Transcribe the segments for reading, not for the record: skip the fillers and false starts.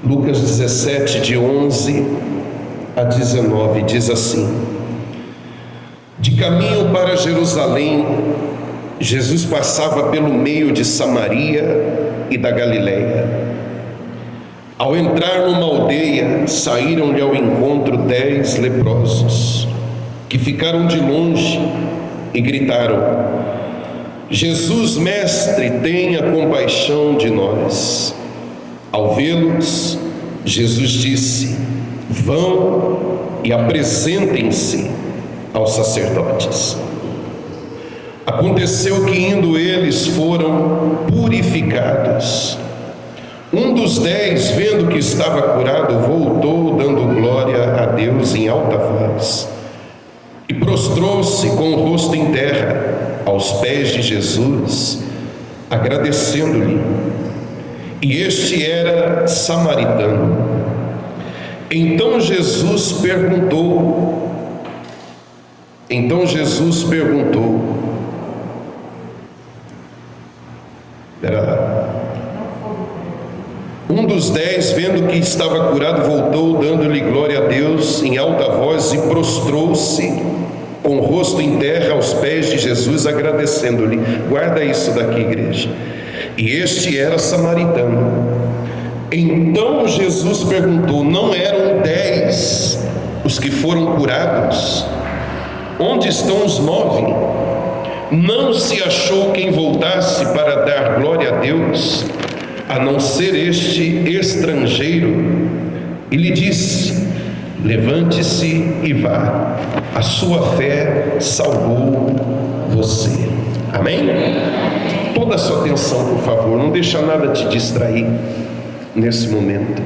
Lucas 17, de 11 a 19, diz assim: De caminho para Jerusalém, Jesus passava pelo meio de Samaria e da Galileia. Ao entrar numa aldeia, saíram-lhe ao encontro 10 leprosos, que ficaram de longe e gritaram: Jesus, mestre, tenha compaixão de nós. Ao vê-los, Jesus disse: Vão e apresentem-se aos sacerdotes. Aconteceu que, indo eles, foram purificados. Um dos 10, vendo que estava curado, voltou, dando glória a Deus em alta voz, e prostrou-se com o rosto em terra aos pés de Jesus, agradecendo-lhe. E este era samaritano. Então Jesus perguntou. Espera lá. Um dos 10, vendo que estava curado, voltou, dando-lhe glória a Deus em alta voz, e prostrou-se com o rosto em terra aos pés de Jesus, agradecendo-lhe. Guarda isso daqui, igreja. E este era samaritano. Então Jesus perguntou: Não eram 10 os que foram curados? Onde estão os 9? Não se achou quem voltasse para dar glória a Deus, a não ser este estrangeiro? E lhe disse: Levante-se e vá, a sua fé salvou você. Amém? Toda a sua atenção, por favor, não deixa nada te distrair nesse momento.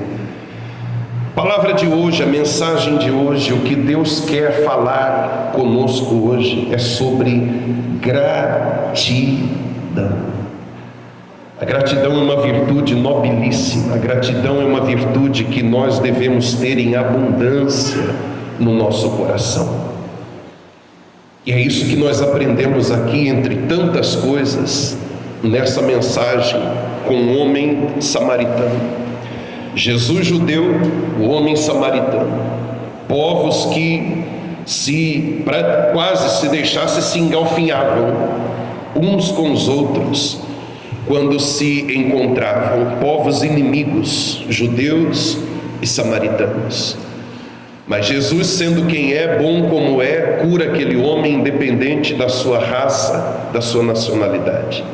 A palavra de hoje, a mensagem de hoje, o que Deus quer falar conosco hoje é sobre gratidão. A gratidão é uma virtude nobilíssima. A gratidão é uma virtude que nós devemos ter em abundância no nosso coração. E é isso que nós aprendemos aqui, entre tantas coisas, nessa mensagem com o homem samaritano. Jesus judeu, o homem samaritano, povos que quase se deixasse se engalfinhavam uns com os outros quando se encontravam, povos inimigos, judeus e samaritanos. Mas Jesus, sendo quem é, bom como é, cura aquele homem independente da sua raça, da sua nacionalidade.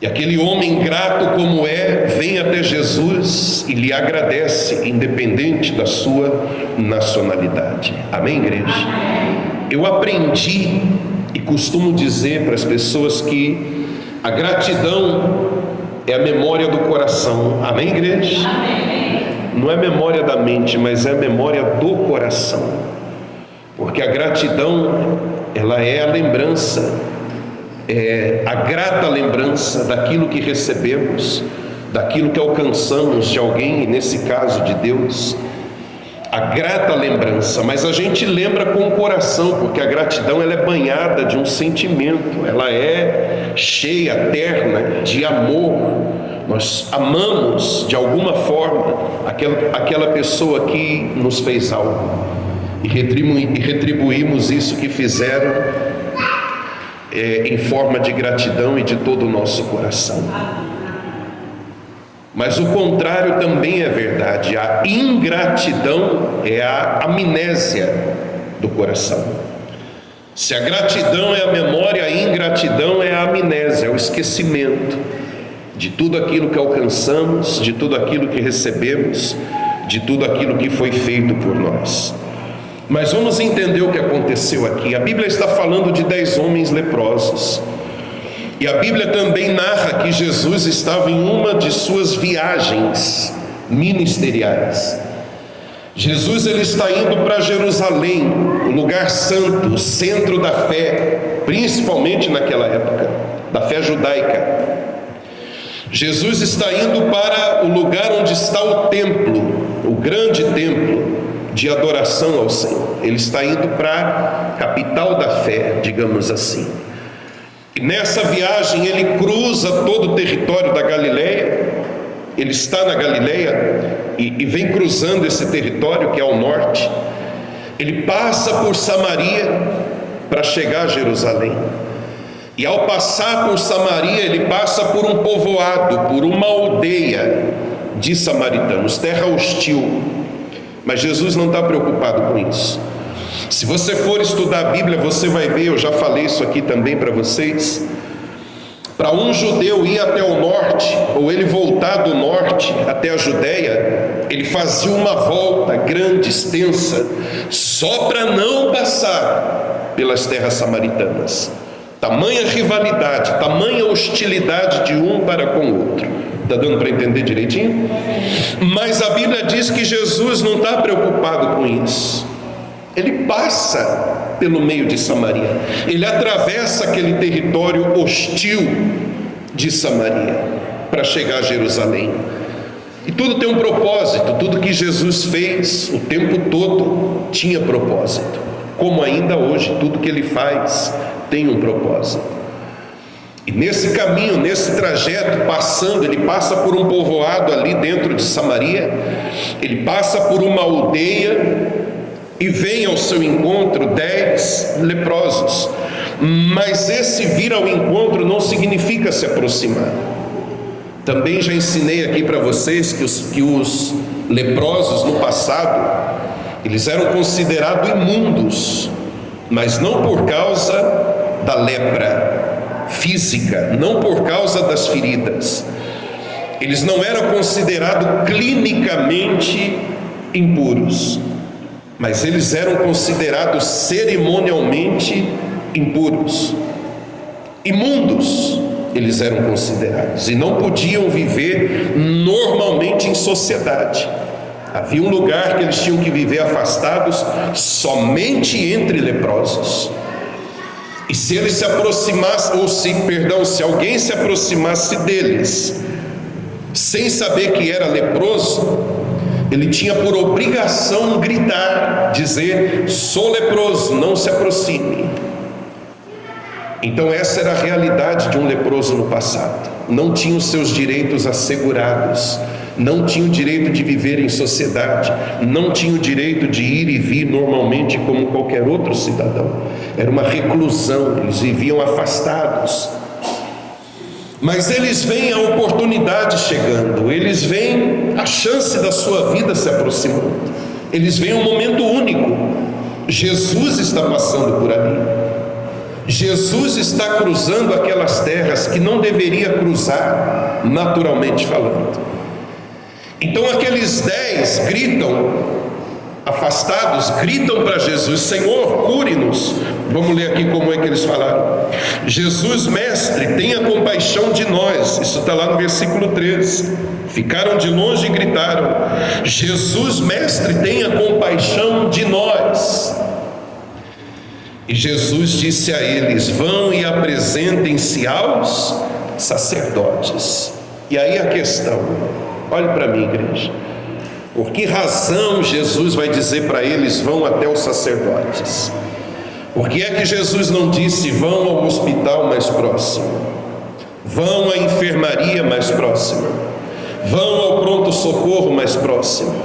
E aquele homem, grato como é, vem até Jesus e lhe agradece, independente da sua nacionalidade. Amém, igreja? Eu aprendi e costumo dizer para as pessoas que a gratidão é a memória do coração. Amém, igreja? Amém. Não é memória da mente, mas é a memória do coração. Porque a gratidão, ela é a lembrança, a grata lembrança daquilo que recebemos, daquilo que alcançamos de alguém, e nesse caso de Deus, a grata lembrança. Mas a gente lembra com o coração, porque a gratidão, ela é banhada de um sentimento, ela é cheia, terna de amor. Nós amamos de alguma forma aquela pessoa que nos fez algo, e retribuímos isso que fizeram em forma de gratidão e de todo o nosso coração. Mas o contrário também é verdade. A ingratidão é a amnésia do coração. Se a gratidão é a memória, a ingratidão é a amnésia, é o esquecimento de tudo aquilo que alcançamos, de tudo aquilo que recebemos, de tudo aquilo que foi feito por nós. Mas vamos entender o que aconteceu aqui. A Bíblia está falando de 10 homens leprosos. E a Bíblia também narra que Jesus estava em uma de suas viagens ministeriais. Jesus, ele está indo para Jerusalém, o lugar santo, o centro da fé, principalmente naquela época, da fé judaica. Jesus está indo para o lugar onde está o templo, o grande templo de adoração ao Senhor. Ele está indo para a capital da fé, digamos assim. E nessa viagem ele cruza todo o território da Galileia. Ele está na Galileia, e vem cruzando esse território que é ao norte. Ele passa por Samaria para chegar a Jerusalém. E ao passar por Samaria, ele passa por um povoado, por uma aldeia de samaritanos, terra hostil. Mas Jesus não está preocupado com isso. Se você for estudar a Bíblia, você vai ver, eu já falei isso aqui também para vocês, para um judeu ir até o norte, ou ele voltar do norte até a Judéia, ele fazia uma volta grande, extensa, só para não passar pelas terras samaritanas. Tamanha rivalidade, tamanha hostilidade de um para com o outro. Está dando para entender direitinho? Mas a Bíblia diz que Jesus não está preocupado com isso. Ele passa pelo meio de Samaria, ele atravessa aquele território hostil de Samaria para chegar a Jerusalém. E tudo tem um propósito, tudo que Jesus fez o tempo todo tinha propósito, como ainda hoje, tudo que ele faz tem um propósito. E nesse caminho, nesse trajeto, passando, ele passa por um povoado ali dentro de Samaria, ele passa por uma aldeia, e vem ao seu encontro 10 leprosos. Mas esse vir ao encontro não significa se aproximar. Também já ensinei aqui para vocês que os leprosos no passado, eles eram considerados imundos, mas não por causa da lepra física, não por causa das feridas. Eles não eram considerados clinicamente impuros, mas eles eram considerados cerimonialmente impuros, imundos. Eles eram considerados e não podiam viver normalmente em sociedade. Havia um lugar que eles tinham que viver afastados, somente entre leprosos. E se eles se aproximassem, se alguém se aproximasse deles, sem saber que era leproso, ele tinha por obrigação gritar, dizer: sou leproso, não se aproxime. Então essa era a realidade de um leproso no passado. Não tinha os seus direitos assegurados, não tinha o direito de viver em sociedade, não tinha o direito de ir e vir normalmente como qualquer outro cidadão. Era uma reclusão, eles viviam afastados. Mas eles veem a oportunidade chegando, eles veem a chance da sua vida se aproximando, eles veem um momento único. Jesus está passando por ali, Jesus está cruzando aquelas terras que não deveria cruzar, naturalmente falando. Então aqueles 10 gritam, afastados, gritam para Jesus: Senhor, cure-nos. Vamos ler aqui como é que eles falaram: Jesus, mestre, tenha compaixão de nós. Isso está lá no versículo 13. Ficaram de longe e gritaram: Jesus, mestre, tenha compaixão de nós. E Jesus disse a eles: vão e apresentem-se aos sacerdotes. E aí a questão, olhe para mim, igreja, por que razão Jesus vai dizer para eles: vão até os sacerdotes? Por que é que Jesus não disse: vão ao hospital mais próximo, vão à enfermaria mais próxima, vão ao pronto-socorro mais próximo?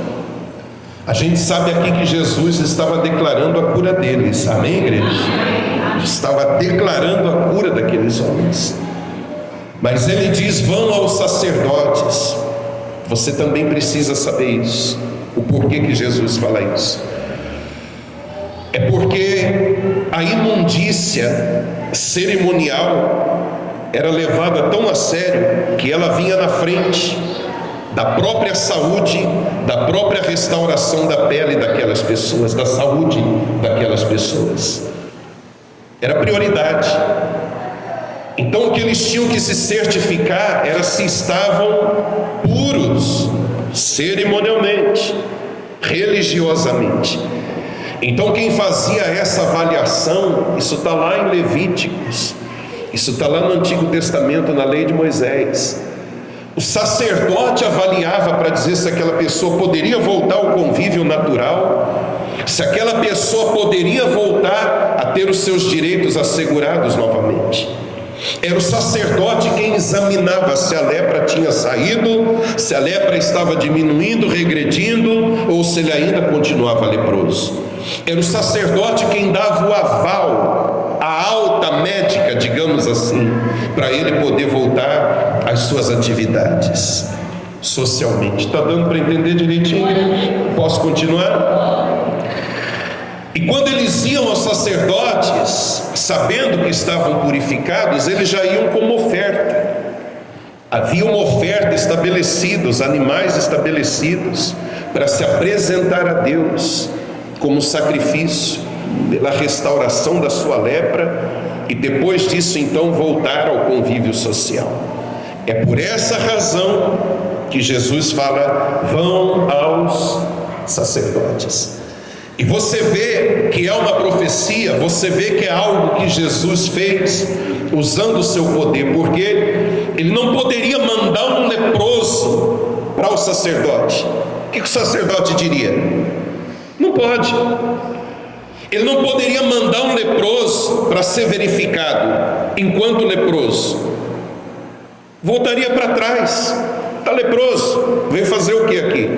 A gente sabe aqui que Jesus estava declarando a cura deles, amém, igreja? Estava declarando a cura daqueles homens. Mas ele diz: vão aos sacerdotes. Você também precisa saber isso. O porquê que Jesus fala isso? É porque a imundícia cerimonial era levada tão a sério que ela vinha na frente da própria saúde, da própria restauração da pele daquelas pessoas, da saúde daquelas pessoas. Era prioridade. Então o que eles tinham que se certificar era se estavam puros, cerimonialmente, religiosamente. Então quem fazia essa avaliação, isso está lá em Levíticos, isso está lá no Antigo Testamento, na lei de Moisés. O sacerdote avaliava para dizer se aquela pessoa poderia voltar ao convívio natural, se aquela pessoa poderia voltar a ter os seus direitos assegurados novamente. Era o sacerdote quem examinava se a lepra tinha saído, se a lepra estava diminuindo, regredindo, ou se ele ainda continuava leproso. Era o sacerdote quem dava o aval, a alta médica, digamos assim, para ele poder voltar às suas atividades socialmente. Está dando para entender direitinho? Posso continuar? E quando eles iam aos sacerdotes, sabendo que estavam purificados, eles já iam como oferta. Havia uma oferta estabelecida, os animais estabelecidos, para se apresentar a Deus como sacrifício pela restauração da sua lepra, e depois disso então voltar ao convívio social. É por essa razão que Jesus fala: vão aos sacerdotes. E você vê que é uma profecia, você vê que é algo que Jesus fez usando o seu poder, porque ele não poderia mandar um leproso para o sacerdote. O que o sacerdote diria? Não pode. Ele não poderia mandar um leproso para ser verificado enquanto leproso. Voltaria para trás. Está leproso, veio fazer o que aqui?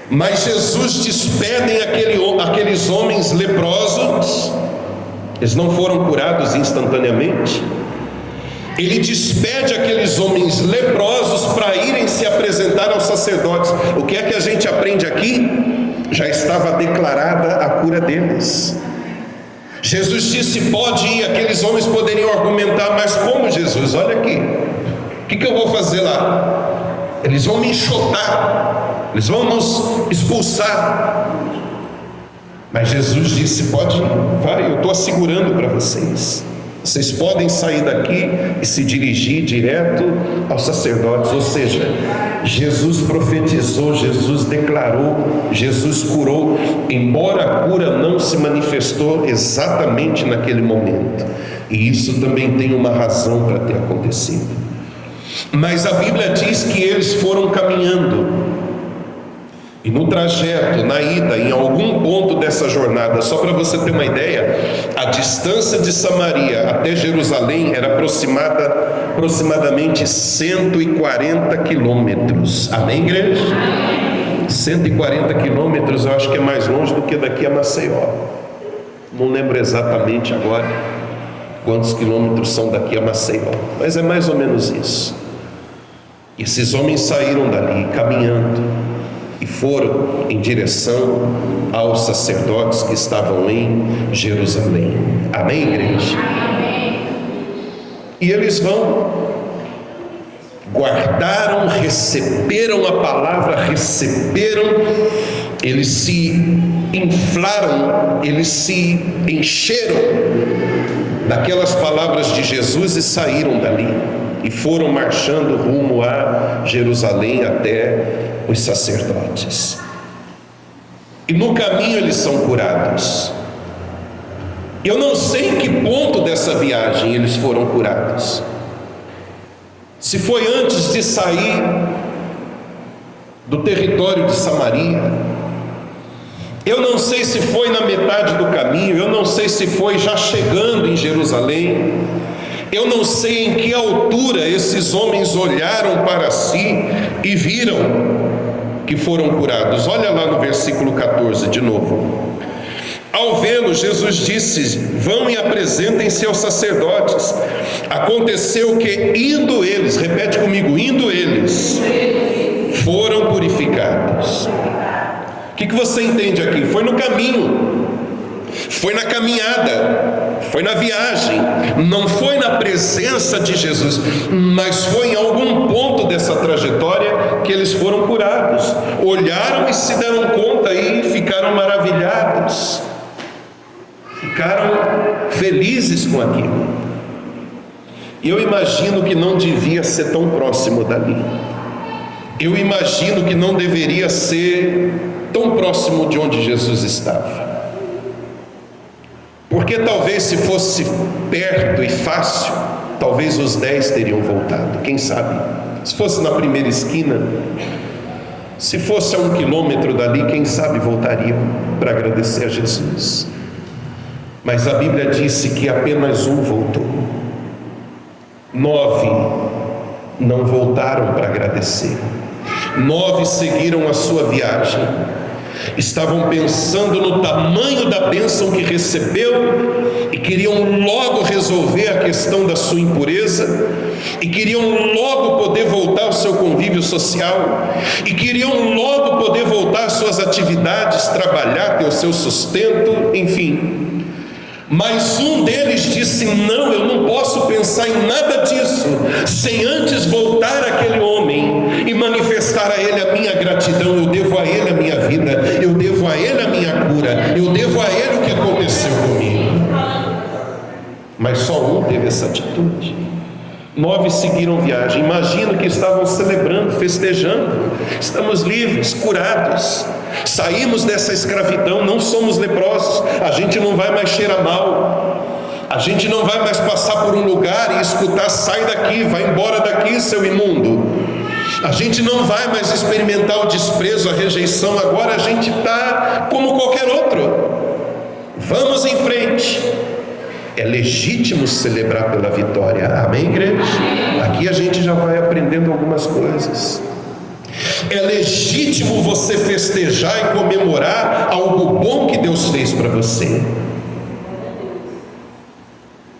Mas Jesus despedem aqueles homens leprosos. Eles não foram curados instantaneamente. Ele despede aqueles homens leprosos para irem se apresentar aos sacerdotes. O que é que a gente aprende aqui? Já estava declarada a cura deles. Jesus disse: pode ir. Aqueles homens poderiam argumentar: mas como, Jesus? Olha aqui, o que eu vou fazer lá? Eles vão me enxotar, eles vão nos expulsar. Mas Jesus disse: pode ir, vai, eu estou assegurando para vocês. Vocês podem sair daqui e se dirigir direto aos sacerdotes. Ou seja, Jesus profetizou, Jesus declarou, Jesus curou, embora a cura não se manifestou exatamente naquele momento. E isso também tem uma razão para ter acontecido. Mas a Bíblia diz que eles foram caminhando. E no trajeto, na ida, em algum ponto dessa jornada, só para você ter uma ideia, a distância de Samaria até Jerusalém era aproximadamente 140 quilômetros. Amém, igreja? 140 quilômetros, eu acho que é mais longe do que daqui a Maceió. Não lembro exatamente agora quantos quilômetros são daqui a Maceió, mas é mais ou menos isso. E esses homens saíram dali caminhando e foram em direção aos sacerdotes que estavam em Jerusalém. Amém, igreja? Amém. E eles vão, guardaram, receberam a palavra, eles se inflaram, eles se encheram daquelas palavras de Jesus e saíram dali e foram marchando rumo a Jerusalém até os sacerdotes. E no caminho eles são curados. Eu não sei em que ponto dessa viagem eles foram curados. Se foi antes de sair do território de Samaria, eu não sei se foi na metade do caminho, eu não sei se foi já chegando em Jerusalém, eu não sei em que altura esses homens olharam para si e viram que foram curados. Olha lá no versículo 14 de novo. Ao vê-lo, Jesus disse: vão e apresentem-se aos sacerdotes. Aconteceu que, indo eles, repete comigo, indo eles, foram purificados. O que você entende aqui? Foi no caminho, foi na caminhada, foi na viagem, não foi na presença de Jesus, mas foi em algum ponto dessa trajetória que eles foram curados. Olharam e se deram conta e ficaram maravilhados, ficaram felizes com aquilo. E eu imagino que não devia ser tão próximo dali. Eu imagino que não deveria ser tão próximo de onde Jesus estava. Porque talvez se fosse perto e fácil, talvez os 10 teriam voltado, quem sabe? Se fosse na primeira esquina, se fosse a 1 quilômetro dali, quem sabe voltariam para agradecer a Jesus. Mas a Bíblia disse que apenas um voltou. 9 não voltaram para agradecer. 9 seguiram a sua viagem. Estavam pensando no tamanho da bênção que recebeu e queriam logo resolver a questão da sua impureza, e queriam logo poder voltar ao seu convívio social, e queriam logo poder voltar às suas atividades, trabalhar, ter o seu sustento, enfim. Mas um deles disse: não, eu não posso pensar em nada disso sem antes voltar àquele homem e manifestar a ele a minha gratidão. Eu devo a ele a minha vida, eu devo a ele a minha cura, eu devo a ele o que aconteceu comigo. Mas só um teve essa atitude. 9 seguiram viagem. Imagino que estavam celebrando, festejando: estamos livres, curados, saímos dessa escravidão, não somos leprosos, a gente não vai mais cheirar mal, a gente não vai mais passar por um lugar e escutar: sai daqui, vai embora daqui, seu imundo. A gente não vai mais experimentar o desprezo, a rejeição. Agora a gente está como qualquer outro. Vamos em frente. É legítimo celebrar pela vitória. Amém, igreja? Aqui a gente já vai aprendendo algumas coisas. É legítimo você festejar e comemorar algo bom que Deus fez para você.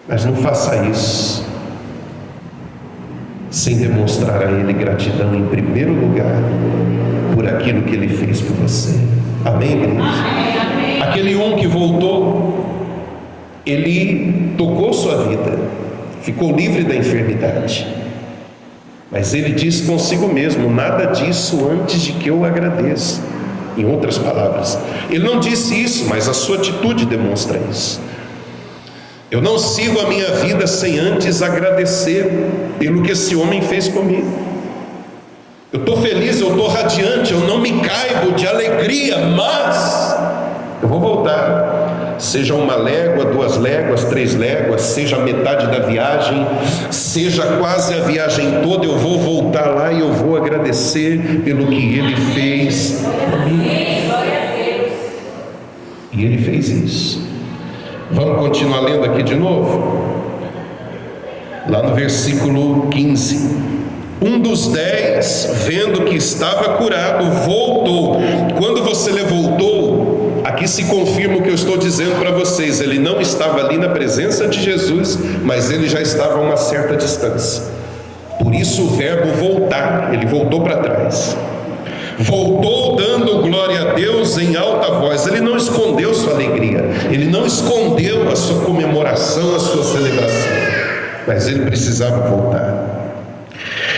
Mas não faça isso sem demonstrar a Ele gratidão em primeiro lugar por aquilo que Ele fez por você. Amém, igreja? Aquele um que voltou, ele tocou sua vida, ficou livre da enfermidade, mas ele disse consigo mesmo: nada disso antes de que eu agradeça. Em outras palavras, ele não disse isso, mas a sua atitude demonstra isso. Eu não sigo a minha vida sem antes agradecer pelo que esse homem fez comigo. Eu estou feliz, eu estou radiante, eu não me caibo de alegria, mas eu vou voltar. Seja 1 légua, 2 léguas, 3 léguas, seja a metade da viagem, seja quase a viagem toda, eu vou voltar lá e eu vou agradecer pelo que Ele fez comigo. E Ele fez isso. Vamos continuar lendo aqui de novo? Lá no versículo 15: um dos 10, vendo que estava curado, voltou. Quando você lê voltou, aqui se confirma o que eu estou dizendo para vocês. Ele não estava ali na presença de Jesus, mas ele já estava a uma certa distância. Por isso o verbo voltar, ele voltou para trás. Voltou dando glória a Deus em alta voz. Ele não escondeu sua alegria, ele não escondeu a sua comemoração, a sua celebração, mas ele precisava voltar.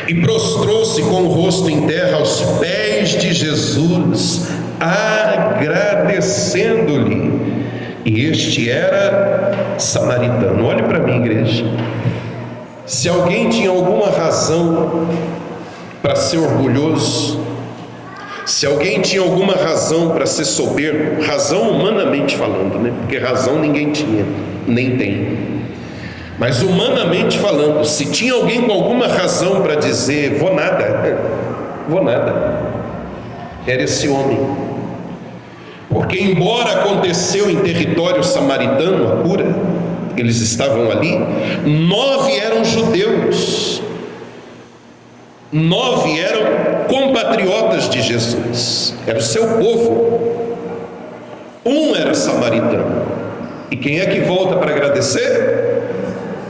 E prostrou-se com o rosto em terra aos pés de Jesus, agradecendo-lhe. E este era samaritano. Olhe para mim, igreja. Se alguém tinha alguma razão para ser orgulhoso, se alguém tinha alguma razão para ser soberbo, razão humanamente falando, né? Porque razão ninguém tinha, nem tem. Mas humanamente falando, se tinha alguém com alguma razão para dizer: vou nada, era esse homem. Porque embora aconteceu em território samaritano a cura, eles estavam ali, 9 eram judeus, 9 eram compatriotas de Jesus, era o seu povo. Um era samaritano. E quem é que volta para agradecer?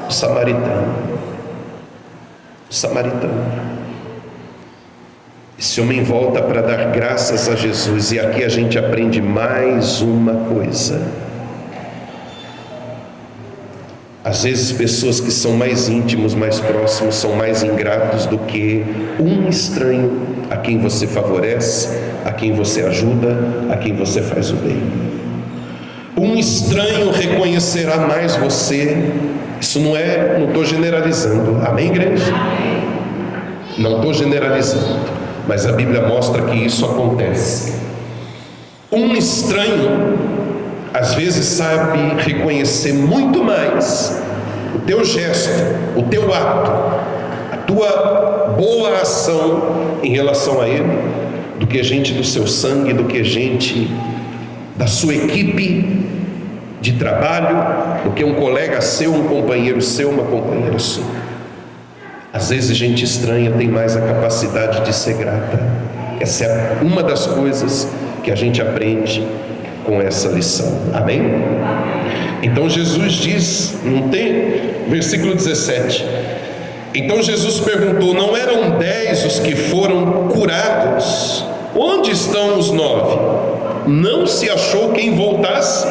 O samaritano. O samaritano. Esse homem volta para dar graças a Jesus. E aqui a gente aprende mais uma coisa. Às vezes pessoas que são mais íntimos, mais próximos, são mais ingratos do que um estranho a quem você favorece, a quem você ajuda, a quem você faz o bem. Um estranho reconhecerá mais você. Isso não estou generalizando. Amém, igreja? Não estou generalizando, mas a Bíblia mostra que isso acontece. Um estranho às vezes sabe reconhecer muito mais o teu gesto, o teu ato, a tua boa ação em relação a ele, do que gente do seu sangue, do que gente da sua equipe de trabalho, do que um colega seu, um companheiro seu, uma companheira sua. Às vezes gente estranha tem mais a capacidade de ser grata. Essa é uma das coisas que a gente aprende com essa lição. Amém? Então Jesus diz, não tem? Versículo 17. Então Jesus perguntou: não eram 10 os que foram curados? Onde estão os 9? Não se achou quem voltasse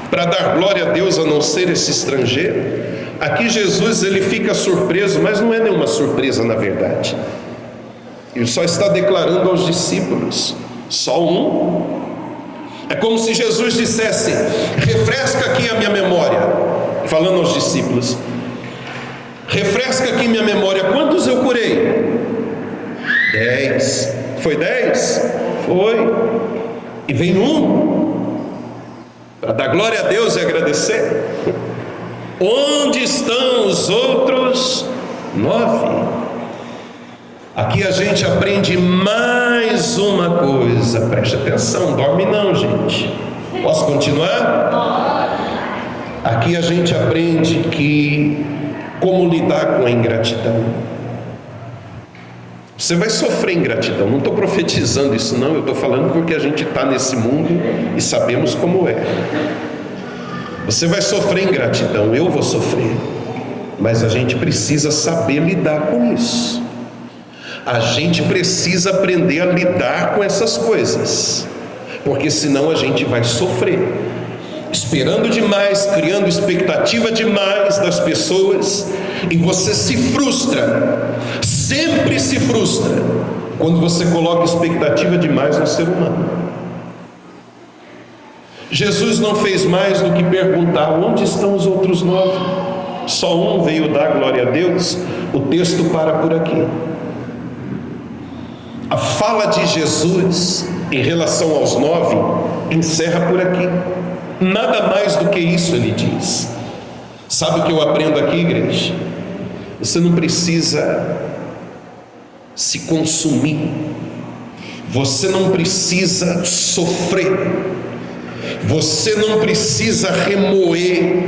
para dar glória a Deus, a não ser esse estrangeiro? Aqui Jesus ele fica surpreso, mas não é nenhuma surpresa na verdade. Ele só está declarando aos discípulos: só um. É como se Jesus dissesse: refresca aqui a minha memória, falando aos discípulos, refresca aqui minha memória, quantos eu curei? 10. Foi 10? Foi. E vem um, para dar glória a Deus e agradecer. Onde estão os outros 9? Aqui a gente aprende mais uma coisa. Preste atenção, dorme não, gente. Posso continuar? Aqui a gente aprende que como lidar com a ingratidão. Você vai sofrer ingratidão. Não estou profetizando isso não, eu estou falando porque a gente está nesse mundo e sabemos como é. Você vai sofrer ingratidão, eu vou sofrer, mas a gente precisa saber lidar com isso. A gente precisa aprender a lidar com essas coisas, porque senão a gente vai sofrer, esperando demais, criando expectativa demais das pessoas, e você se frustra, sempre se frustra, quando você coloca expectativa demais no ser humano. Jesus não fez mais do que perguntar: onde estão os outros 9? Só um veio dar glória a Deus. O texto para por aqui. A fala de Jesus em relação aos 9 encerra por aqui. Nada mais do que isso ele diz. Sabe o que eu aprendo aqui, igreja? Você não precisa se consumir, você não precisa sofrer, você não precisa remoer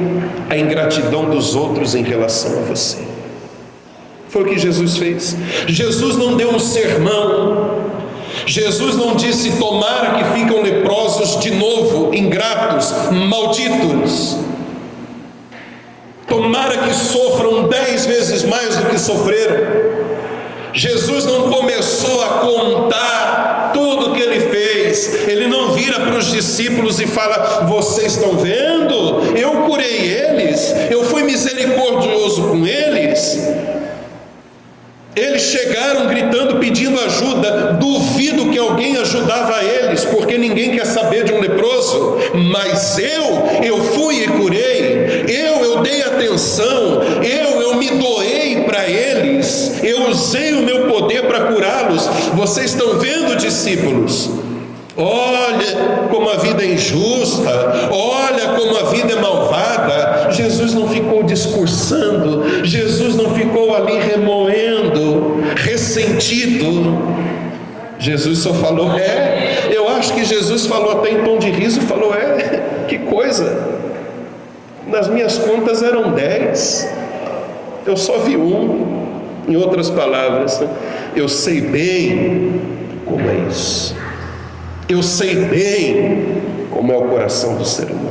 a ingratidão dos outros em relação a você. Foi o que Jesus fez. Jesus não deu um sermão, Jesus não disse: tomara que ficam leprosos de novo, ingratos, malditos, tomara que sofram 10 vezes mais do que sofreram. Jesus não começou a contar tudo o que ele fez. Ele não vira para os discípulos e fala: vocês estão vendo? Eu curei eles, eu fui misericordioso com eles. Eles chegaram gritando, pedindo ajuda. Duvido que alguém ajudava eles, porque ninguém quer saber de um leproso. Mas eu fui e curei. Eu dei atenção. Eu me doei para eles. Eu usei o meu poder para curá-los. Vocês estão vendo, discípulos? Olha como a vida é injusta, olha como a vida é malvada. Jesus não ficou discursando, Jesus não ficou ali remoendo, ressentido. Jesus só falou: eu acho que Jesus falou até em tom de riso, falou: que coisa, nas minhas contas eram 10, eu só vi um. Em outras palavras, eu sei bem como é isso. Eu sei bem como é o coração do ser humano.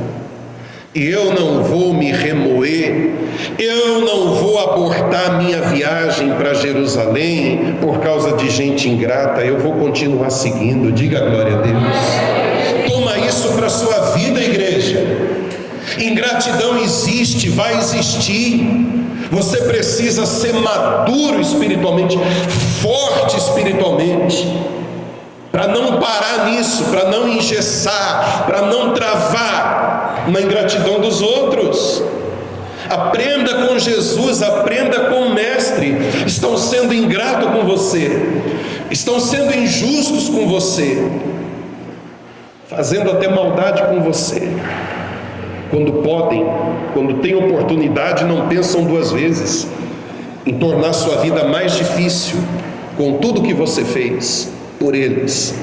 E eu não vou me remoer, eu não vou abortar minha viagem para Jerusalém por causa de gente ingrata. Eu vou continuar seguindo. Diga glória a Deus. Toma isso para a sua vida, igreja. Ingratidão existe, vai existir. Você precisa ser maduro espiritualmente, forte espiritualmente, para não parar nisso, para não engessar, para não travar na ingratidão dos outros. Aprenda com Jesus, aprenda com o Mestre. Estão sendo ingratos com você, estão sendo injustos com você, fazendo até maldade com você. Quando podem, quando têm oportunidade, não pensam 2 vezes em tornar sua vida mais difícil com tudo que você fez por eles.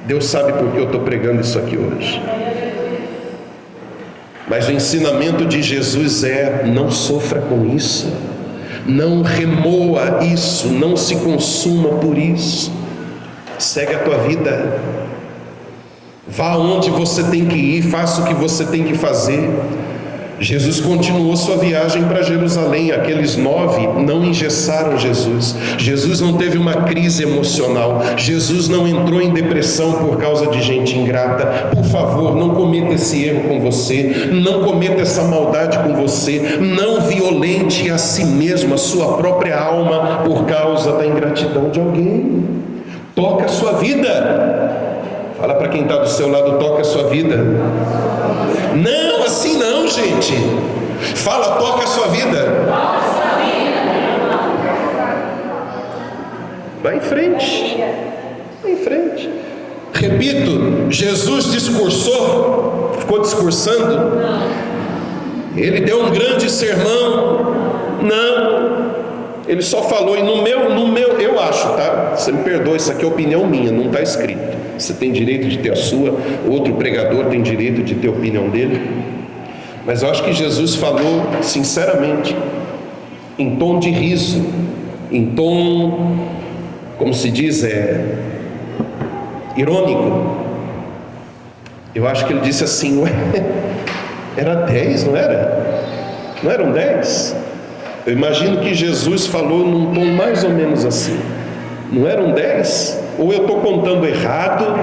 Deus sabe por que eu estou pregando isso aqui hoje. Mas o ensinamento de Jesus é: não sofra com isso, Não remoa isso, não se consuma por isso. Segue a tua vida. Vá onde você tem que ir, faça o que você tem que fazer. Jesus continuou sua viagem para Jerusalém. Aqueles 9 não engessaram Jesus. Jesus não teve uma crise emocional. Jesus não entrou em depressão por causa de gente ingrata. Por favor, não cometa esse erro com você. Não cometa essa maldade com você. Não violente a si mesmo, a sua própria alma, por causa da ingratidão de alguém. Toca a sua vida. Fala para quem está do seu lado, toca a sua vida. Não, assim não, gente. Fala, toca a sua vida. Vai em frente. Vai em frente. Repito, Jesus discursou, ficou discursando. Ele deu um grande sermão. Não. Ele só falou, e no meu, eu acho, tá? Você me perdoa, isso aqui é opinião minha, não está escrito. Você tem direito de ter a sua, outro pregador tem direito de ter a opinião dele. Mas eu acho que Jesus falou, sinceramente, em tom de riso, em tom, como se diz, irônico. Eu acho que ele disse assim, ué, era 10, não era? Não eram 10? Eu imagino que Jesus falou num tom mais ou menos assim. Não eram 10? Ou eu estou contando errado,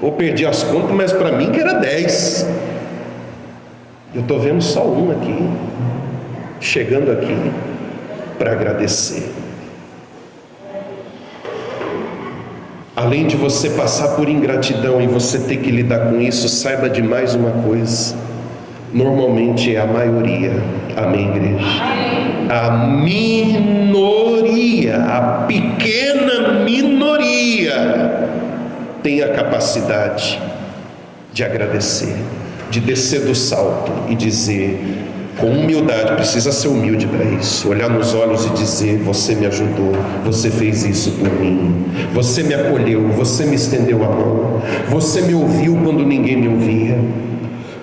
ou perdi as contas, mas para mim que era 10. Eu estou vendo só um aqui, chegando aqui para agradecer. Além de você passar por ingratidão e você ter que lidar com isso, saiba de mais uma coisa. Normalmente é a maioria. Amém, igreja? A minoria, a pequena minoria tem a capacidade de agradecer, de descer do salto e dizer com humildade, precisa ser humilde para isso, olhar nos olhos e dizer: você me ajudou, você fez isso por mim, você me acolheu, você me estendeu a mão, você me ouviu quando ninguém me ouvia,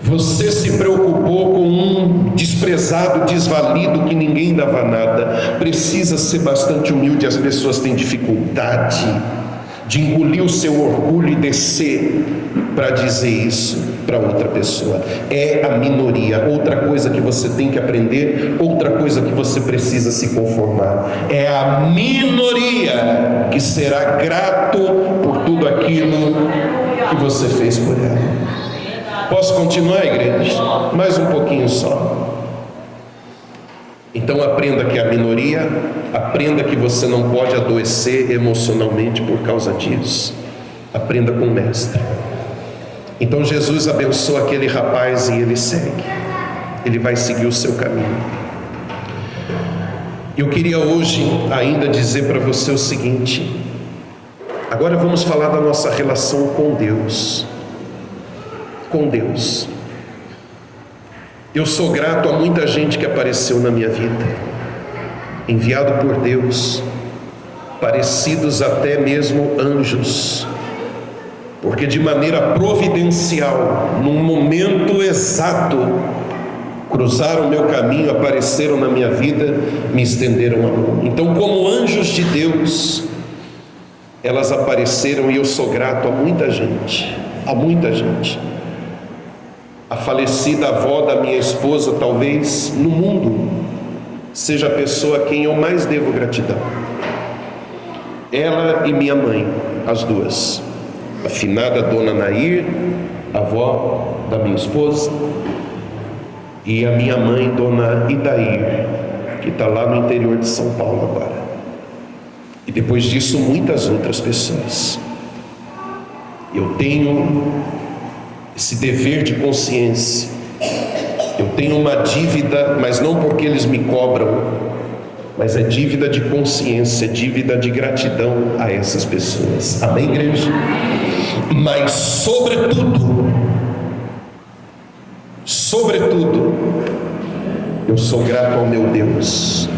você se preocupou com um desprezado, desvalido, que ninguém dava nada. Precisa ser bastante humilde. As pessoas têm dificuldade de engolir o seu orgulho e descer para dizer isso para outra pessoa. É a minoria. Outra coisa que você tem que aprender, outra coisa que você precisa se conformar, é a minoria que será grato por tudo aquilo que você fez por ela. Posso continuar, igreja? Mais um pouquinho só. Então aprenda que é a minoria, aprenda que você não pode adoecer emocionalmente por causa disso. Aprenda com o mestre. Então Jesus abençoa aquele rapaz e ele segue. Ele vai seguir o seu caminho. Eu queria hoje ainda dizer para você o seguinte. Agora vamos falar da nossa relação com Deus. Com Deus. Eu sou grato a muita gente que apareceu na minha vida, enviado por Deus, parecidos até mesmo anjos, porque de maneira providencial, num momento exato, cruzaram o meu caminho, apareceram na minha vida, me estenderam a mão. Então, como anjos de Deus, elas apareceram e eu sou grato a muita gente, a muita gente. A falecida avó da minha esposa, talvez no mundo seja a pessoa a quem eu mais devo gratidão. Ela e minha mãe, as duas. A finada dona Nair, avó da minha esposa, e a minha mãe, dona Idair, que está lá no interior de São Paulo agora. E depois disso, muitas outras pessoas. Eu tenho esse dever de consciência. Eu tenho uma dívida, mas não porque eles me cobram, mas é dívida de consciência, dívida de gratidão a essas pessoas. Amém, igreja? Mas sobretudo, eu sou grato ao meu Deus,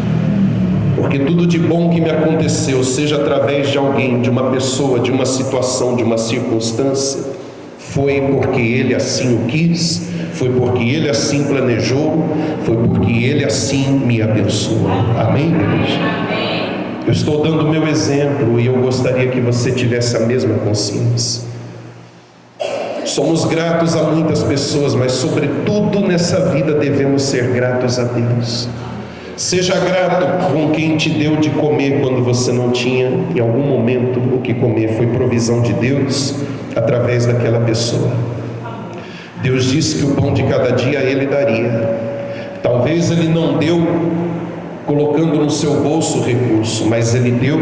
porque tudo de bom que me aconteceu, seja através de alguém, de uma pessoa, de uma situação, de uma circunstância, foi porque Ele assim o quis, foi porque Ele assim planejou, foi porque Ele assim me abençoou. Amém, igreja? Eu estou dando o meu exemplo e eu gostaria que você tivesse a mesma consciência. Somos gratos a muitas pessoas, mas sobretudo nessa vida devemos ser gratos a Deus. Seja grato com quem te deu de comer quando você não tinha em algum momento o que comer. Foi provisão de Deus através daquela pessoa. Deus disse que o pão de cada dia Ele daria. Talvez Ele não deu colocando no seu bolso o recurso, mas Ele deu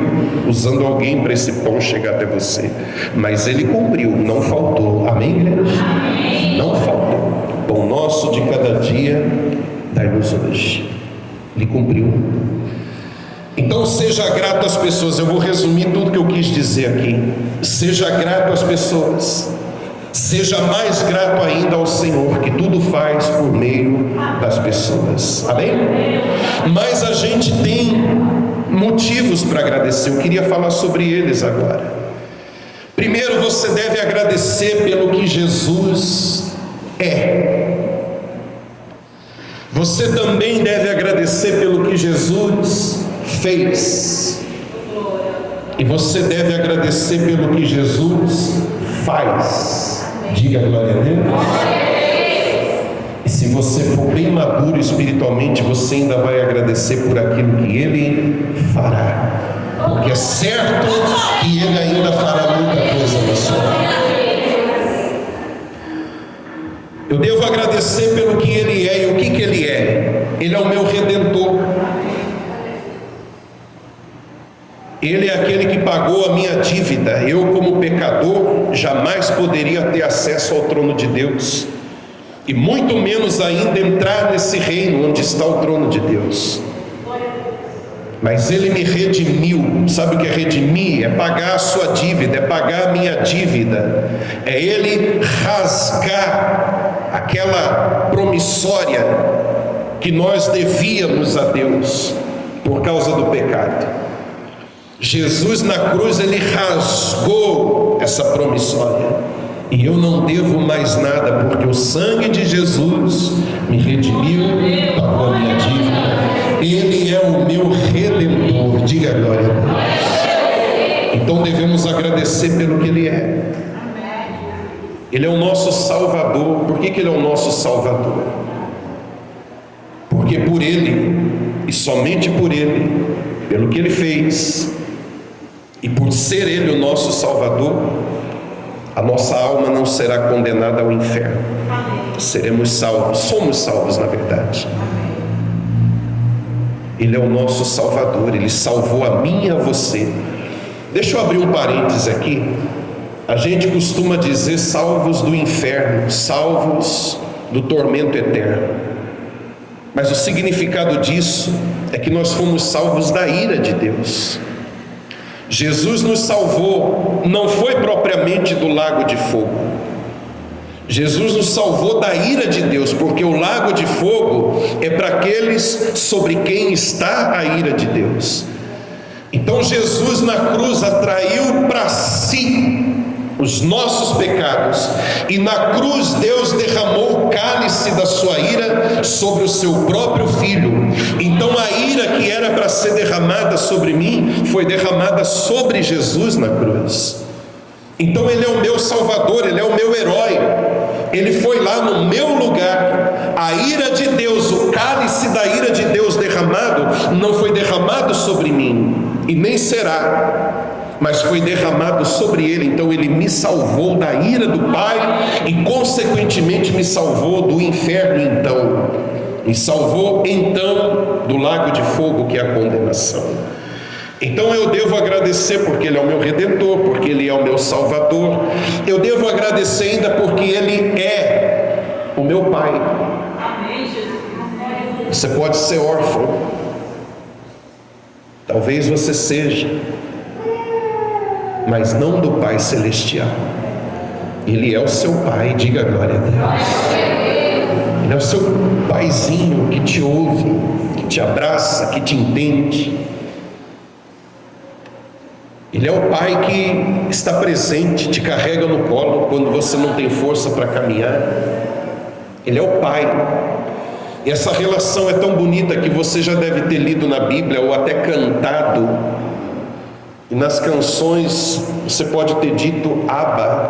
usando alguém para esse pão chegar até você. Mas Ele cumpriu, não faltou. Amém, igreja? Não faltou. O pão nosso de cada dia dai-nos hoje. Ele cumpriu. Então seja grato às pessoas. Eu vou resumir tudo que eu quis dizer aqui. Seja grato às pessoas. Seja mais grato ainda ao Senhor, que tudo faz por meio das pessoas. Amém? Mas a gente tem motivos para agradecer. Eu queria falar sobre eles agora. Primeiro, você deve agradecer pelo que Jesus é. Você também deve agradecer pelo que Jesus fez. E você deve agradecer pelo que Jesus faz. Diga glória a Deus. E se você for bem maduro espiritualmente, você ainda vai agradecer por aquilo que Ele fará. Porque é certo que Ele ainda fará muita coisa na sua vida. Eu devo agradecer pelo que Ele é. E o que Ele é? Ele é o meu Redentor. Ele é aquele que pagou a minha dívida. Eu, como pecador, jamais poderia ter acesso ao trono de Deus, e muito menos ainda entrar nesse reino onde está o trono de Deus. Mas Ele me redimiu. Sabe o que é redimir? É pagar a sua dívida, é pagar a minha dívida, é Ele rasgar aquela promissória que nós devíamos a Deus por causa do pecado. Jesus na cruz, Ele rasgou essa promissória, e eu não devo mais nada, porque o sangue de Jesus me redimiu, pagou a minha dívida. Ele é o meu Redentor. Diga glória a Deus. Então devemos agradecer pelo que Ele é. Ele é o nosso Salvador. Por que Ele é o nosso Salvador? Porque por Ele, e somente por Ele, pelo que Ele fez, e por ser Ele o nosso Salvador, a nossa alma não será condenada ao inferno. Seremos salvos, somos salvos na verdade. Ele é o nosso Salvador, Ele salvou a mim e a você. Deixa eu abrir um parênteses aqui. A gente costuma dizer salvos do inferno, salvos do tormento eterno. Mas o significado disso é que nós fomos salvos da ira de Deus. Jesus nos salvou, não foi propriamente do lago de fogo. Jesus nos salvou da ira de Deus, porque o lago de fogo é para aqueles sobre quem está a ira de Deus. Então Jesus na cruz atraiu para si os nossos pecados, e na cruz Deus derramou o cálice da sua ira sobre o seu próprio Filho. Então a ira que era para ser derramada sobre mim foi derramada sobre Jesus na cruz. Então Ele é o meu Salvador, Ele é o meu herói. Ele foi lá no meu lugar. A ira de Deus, o cálice da ira de Deus derramado, não foi derramado sobre mim, e nem será, mas foi derramado sobre Ele. Então Ele me salvou da ira do Pai, e consequentemente me salvou do inferno. Então me salvou então do lago de fogo, que é a condenação. Então eu devo agradecer porque Ele é o meu Redentor, porque Ele é o meu Salvador. Eu devo agradecer ainda porque Ele é o meu Pai. Você pode ser órfão, talvez você seja, mas não do Pai Celestial. Ele é o seu Pai. Diga glória a Deus. Ele é o seu Paizinho que te ouve, que te abraça, que te entende. Ele é o Pai que está presente, te carrega no colo quando você não tem força para caminhar. Ele é o Pai. E essa relação é tão bonita que você já deve ter lido na Bíblia ou até cantado. E nas canções você pode ter dito Abba,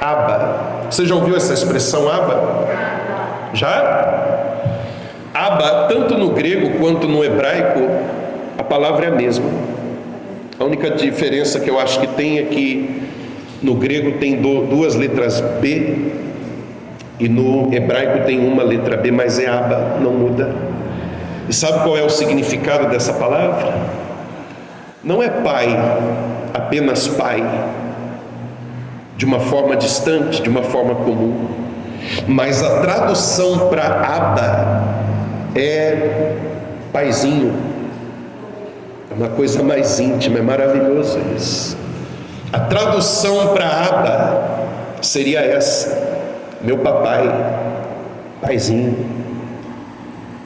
Abba. Você já ouviu essa expressão Abba? Já? Abba, tanto no grego quanto no hebraico, a palavra é a mesma. A única diferença que eu acho que tem é que no grego tem duas letras B e no hebraico tem uma letra B, mas é Abba, não muda. E sabe qual é o significado dessa palavra? Não é pai, apenas pai, de uma forma distante, de uma forma comum, mas a tradução para Abba é paizinho. É uma coisa mais íntima, é maravilhoso isso. A tradução para Abba seria essa: meu papai, paizinho.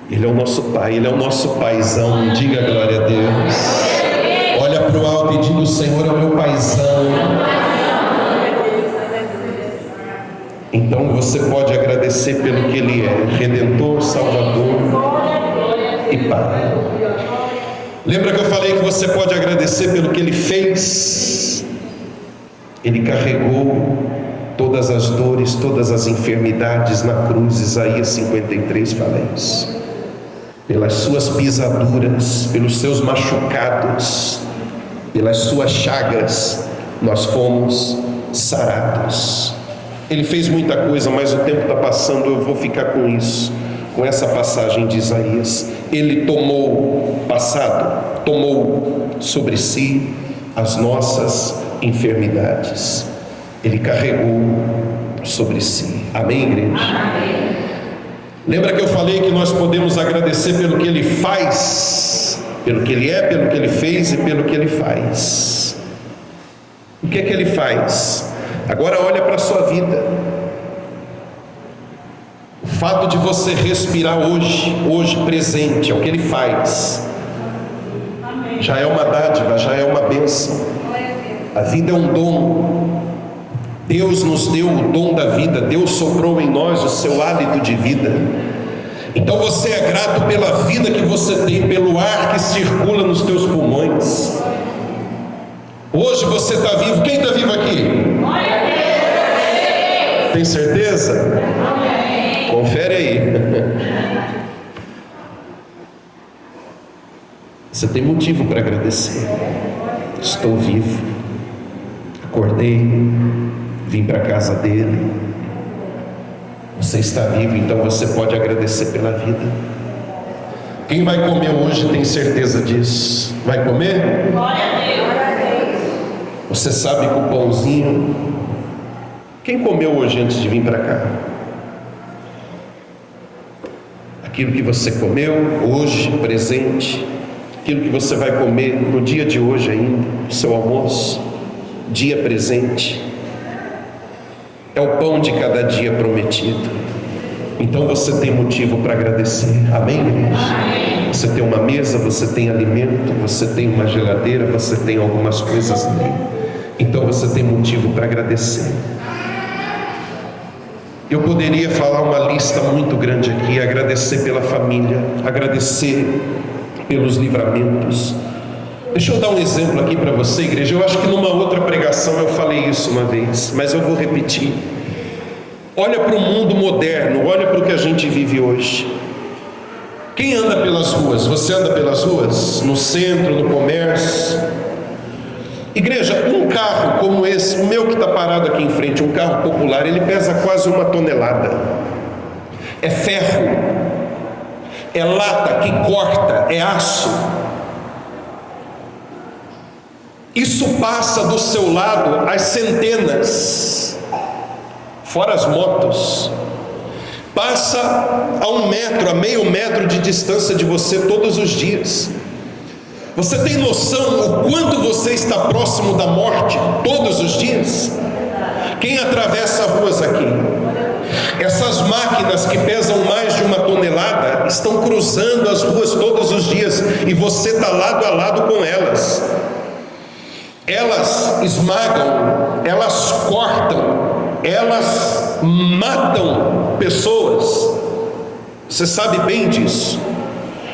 Ele é o nosso pai, ele é o nosso paizão. Diga glória a Deus. Olha para o alto e diga: o Senhor é o meu paizão. Então você pode agradecer pelo que Ele é: Redentor, Salvador e Pai. Lembra que eu falei que você pode agradecer pelo que Ele fez? Ele carregou todas as dores, todas as enfermidades na cruz. Isaías 53 fala isso. Pelas suas pisaduras, pelos seus machucados, pelas suas chagas, nós fomos sarados. Ele fez muita coisa, mas o tempo está passando, eu vou ficar com isso, com essa passagem de Isaías. Ele tomou sobre si as nossas enfermidades. Ele carregou sobre si. Amém, igreja? Amém. Lembra que eu falei que nós podemos agradecer pelo que Ele faz, pelo que Ele é, pelo que Ele fez e pelo que Ele faz. O que é que Ele faz? Agora olha para a sua vida. O fato de você respirar hoje presente, é o que Ele faz. Já é uma dádiva, já é uma bênção. A vida é um dom. Deus nos deu o dom da vida. Deus soprou em nós o seu hálito de vida. Então você é grato pela vida que você tem, pelo ar que circula nos teus pulmões. Hoje você está vivo. Quem está vivo aqui? Tem certeza? Confere aí. Você tem motivo para agradecer. Estou vivo. Acordei, vim para a casa dele. Você está vivo, então você pode agradecer pela vida. Quem vai comer hoje tem certeza disso? Vai comer? Glória a Deus. Você sabe que o pãozinho... Quem comeu hoje antes de vir para cá? Aquilo que você comeu hoje, presente, aquilo que você vai comer no dia de hoje ainda, o seu almoço, dia presente, é o pão de cada dia prometido. Então você tem motivo para agradecer. Amém, igreja? Amém. Você tem uma mesa, você tem alimento, você tem uma geladeira, você tem algumas coisas ali. Então você tem motivo para agradecer. Eu poderia falar uma lista muito grande aqui, agradecer pela família, agradecer pelos livramentos. Deixa eu dar um exemplo aqui para você, igreja. Eu acho que numa outra pregação eu falei isso uma vez, mas eu vou repetir. Olha para o mundo moderno, olha para o que a gente vive hoje. Quem anda pelas ruas? Você anda pelas ruas? No centro, no comércio? Igreja, um carro como esse, o meu que está parado aqui em frente, um carro popular, ele pesa quase 1 tonelada. É ferro, é lata que corta, é aço. Isso passa do seu lado às centenas, fora as motos. Passa a 1 metro, a meio metro de distância de você todos os dias. Você tem noção o quanto você está próximo da morte todos os dias? Quem atravessa ruas aqui? Essas máquinas que pesam mais de 1 tonelada estão cruzando as ruas todos os dias e você está lado a lado com elas. Elas esmagam, elas cortam, elas matam pessoas. Você sabe bem disso.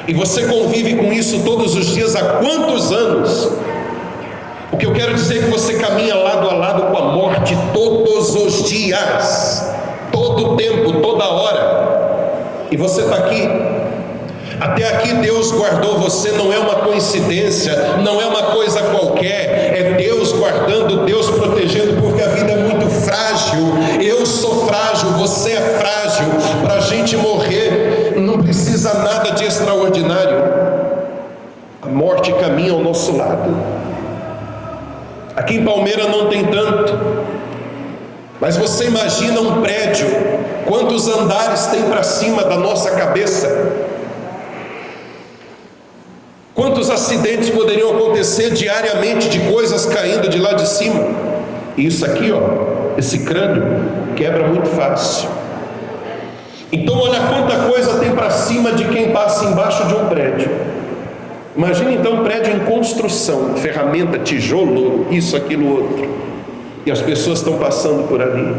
E você convive com isso todos os dias há quantos anos? O que eu quero dizer é que você caminha lado a lado com a morte todos os dias, todo o tempo, toda hora. E você está aqui. Até aqui Deus guardou você, não é uma coincidência, não é uma coisa qualquer, é Deus guardando, Deus protegendo, porque a vida é muito frágil. Eu sou frágil, você é frágil. Para a gente morrer não precisa nada de extraordinário. A morte caminha ao nosso lado. Aqui em Palmeira não tem tanto, mas você imagina um prédio, quantos andares tem para cima da nossa cabeça? Quantos acidentes poderiam acontecer diariamente de coisas caindo de lá de cima? E isso aqui, ó, esse crânio quebra muito fácil. Então olha quanta coisa tem para cima de quem passa embaixo de um prédio. Imagina então um prédio em construção, ferramenta, tijolo, isso, aquilo, outro. E as pessoas estão passando por ali.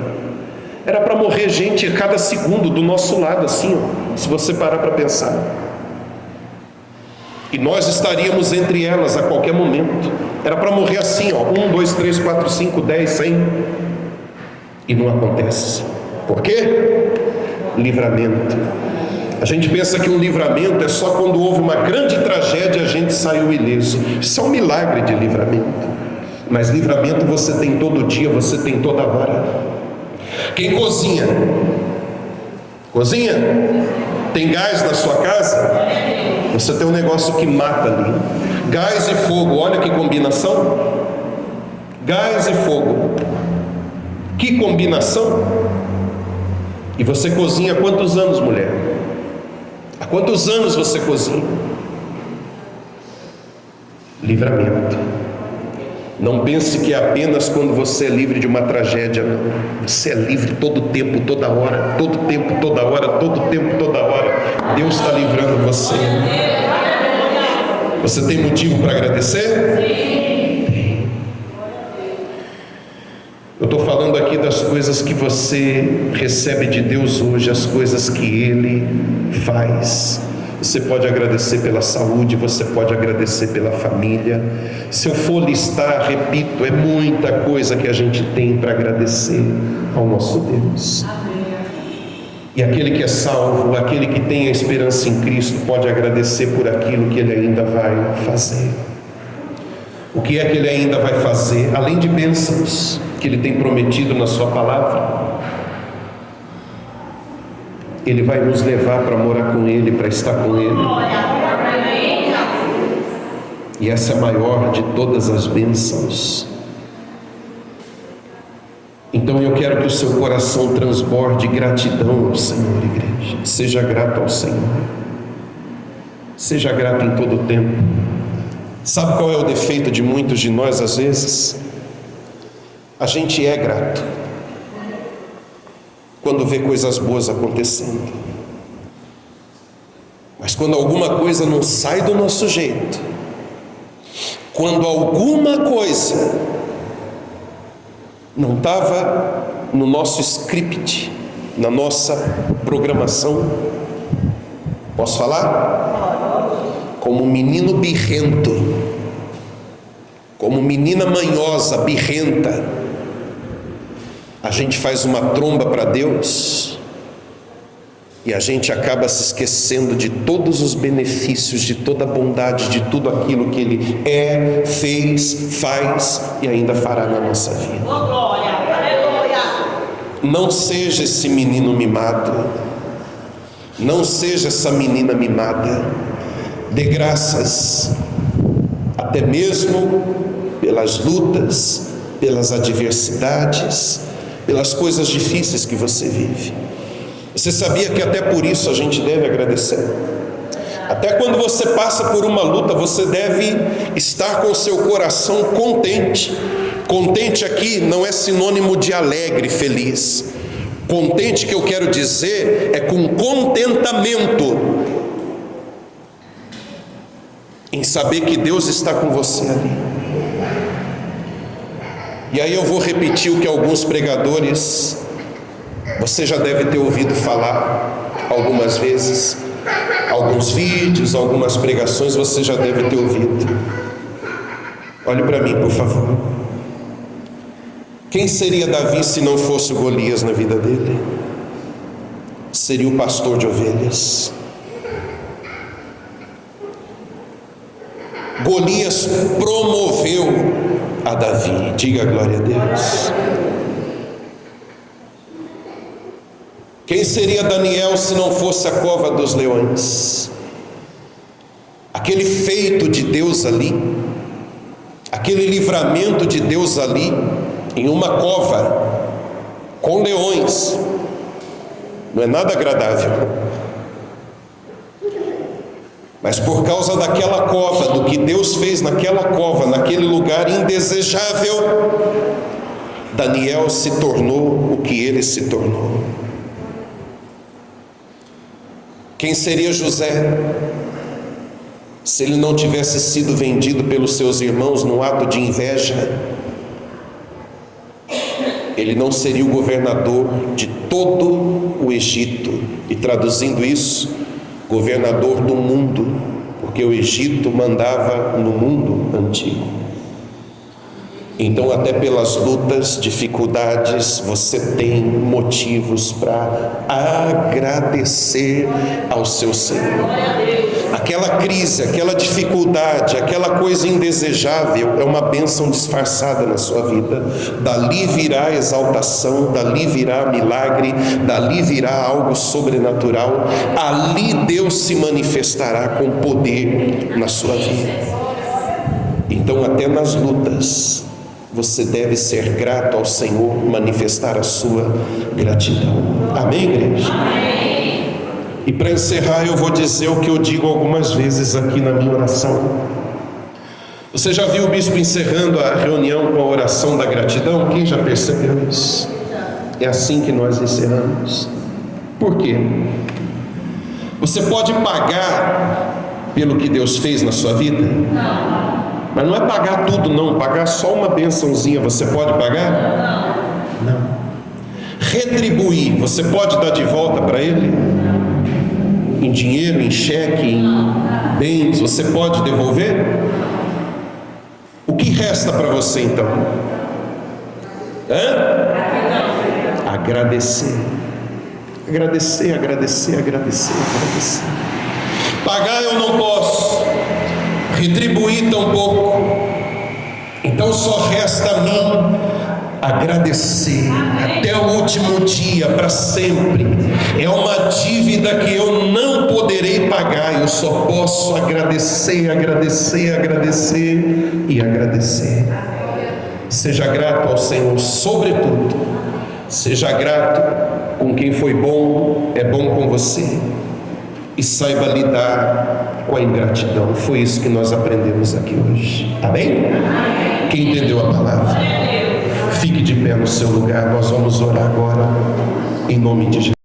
Era para morrer gente a cada segundo do nosso lado, assim, ó, se você parar para pensar. E nós estaríamos entre elas a qualquer momento. Era para morrer assim, ó, 1, 2, 3, 4, 5, 10, 100. E não acontece. Por quê? Livramento. A gente pensa que um livramento é só quando houve uma grande tragédia e a gente saiu ileso. Isso é um milagre de livramento. Mas livramento você tem todo dia, você tem toda hora. Quem cozinha? Cozinha? Tem gás na sua casa? Você tem um negócio que mata ali. Gás e fogo, olha que combinação. Gás e fogo. Que combinação. E você cozinha há quantos anos, mulher? Há quantos anos você cozinha? Livramento. Não pense que é apenas quando você é livre de uma tragédia, não. Você é livre todo tempo, toda hora. Todo tempo, toda hora. Todo tempo, toda hora. Deus está livrando você. Você tem motivo para agradecer? Sim. Eu estou falando aqui das coisas que você recebe de Deus hoje, as coisas que Ele faz. Você pode agradecer pela saúde, você pode agradecer pela família. Se eu for listar, repito, é muita coisa que a gente tem para agradecer ao nosso Deus. E aquele que é salvo, aquele que tem a esperança em Cristo, pode agradecer por aquilo que Ele ainda vai fazer. O que é que Ele ainda vai fazer? Além de bênçãos que Ele tem prometido na sua palavra, Ele vai nos levar para morar com Ele, para estar com Ele. E essa é a maior de todas as bênçãos. Então eu quero que o seu coração transborde gratidão ao Senhor, igreja. Seja grato ao Senhor. Seja grato em todo o tempo. Sabe qual é o defeito de muitos de nós às vezes? A gente é grato quando vê coisas boas acontecendo. Mas quando alguma coisa não sai do nosso jeito, quando alguma coisa não estava no nosso script, na nossa programação, posso falar? Como menino birrento, como menina manhosa, birrenta, a gente faz uma tromba para Deus e a gente acaba se esquecendo de todos os benefícios, de toda a bondade, de tudo aquilo que Ele é, fez, faz e ainda fará na nossa vida. Não seja esse menino mimado, não seja essa menina mimada. Dê graças, até mesmo pelas lutas, pelas adversidades, pelas coisas difíceis que você vive. Você sabia que até por isso a gente deve agradecer? Até quando você passa por uma luta, você deve estar com o seu coração contente. Contente aqui não é sinônimo de alegre, feliz. Contente, que eu quero dizer, é com contentamento em saber que Deus está com você ali. E aí eu vou repetir o que alguns pregadores, você já deve ter ouvido falar algumas vezes, alguns vídeos, algumas pregações você já deve ter ouvido. Olhe para mim, por favor. Quem seria Davi se não fosse o Golias na vida dele? Seria o pastor de ovelhas. Golias promoveu a Davi, diga glória a Deus. Quem seria Daniel se não fosse a cova dos leões? Aquele feito de Deus ali, aquele livramento de Deus ali, em uma cova, com leões, não é nada agradável. Mas por causa daquela cova, do que Deus fez naquela cova, naquele lugar indesejável, Daniel se tornou o que ele se tornou. Quem seria José se ele não tivesse sido vendido pelos seus irmãos num ato de inveja? Ele não seria o governador de todo o Egito, e traduzindo isso, governador do mundo, porque o Egito mandava no mundo antigo. Então, até pelas lutas, dificuldades, você tem motivos para agradecer ao seu Senhor. Aquela crise, aquela dificuldade, aquela coisa indesejável é uma bênção disfarçada na sua vida. Dali virá exaltação, dali virá milagre, dali virá algo sobrenatural. Ali Deus se manifestará com poder na sua vida. Então, até nas lutas, você deve ser grato ao Senhor, manifestar a sua gratidão. Amém, igreja? Amém. E para encerrar, eu vou dizer o que eu digo algumas vezes aqui na minha oração. Você já viu o bispo encerrando a reunião com a oração da gratidão? Quem já percebeu isso? É assim que nós encerramos. Por quê? Você pode pagar pelo que Deus fez na sua vida? Não. Mas não é pagar tudo não, pagar só uma bençãozinha, você pode pagar? Não. Retribuir, você pode dar de volta para Ele? Em dinheiro, em cheque, em bens, você pode devolver? O que resta para você então? Agradecer. Agradecer, agradecer, agradecer, agradecer. Pagar eu não posso, retribuir tampouco. Então só resta a mim agradecer até o último dia, para sempre. É uma dívida que eu não poderei pagar. Eu só posso agradecer, agradecer, agradecer e agradecer. Seja grato ao Senhor, sobretudo. Seja grato com quem foi bom, é bom com você. E saiba lidar com a ingratidão. Foi isso que nós aprendemos aqui hoje. Amém? Quem entendeu a palavra? Fique de pé no seu lugar. Nós vamos orar agora em nome de Jesus.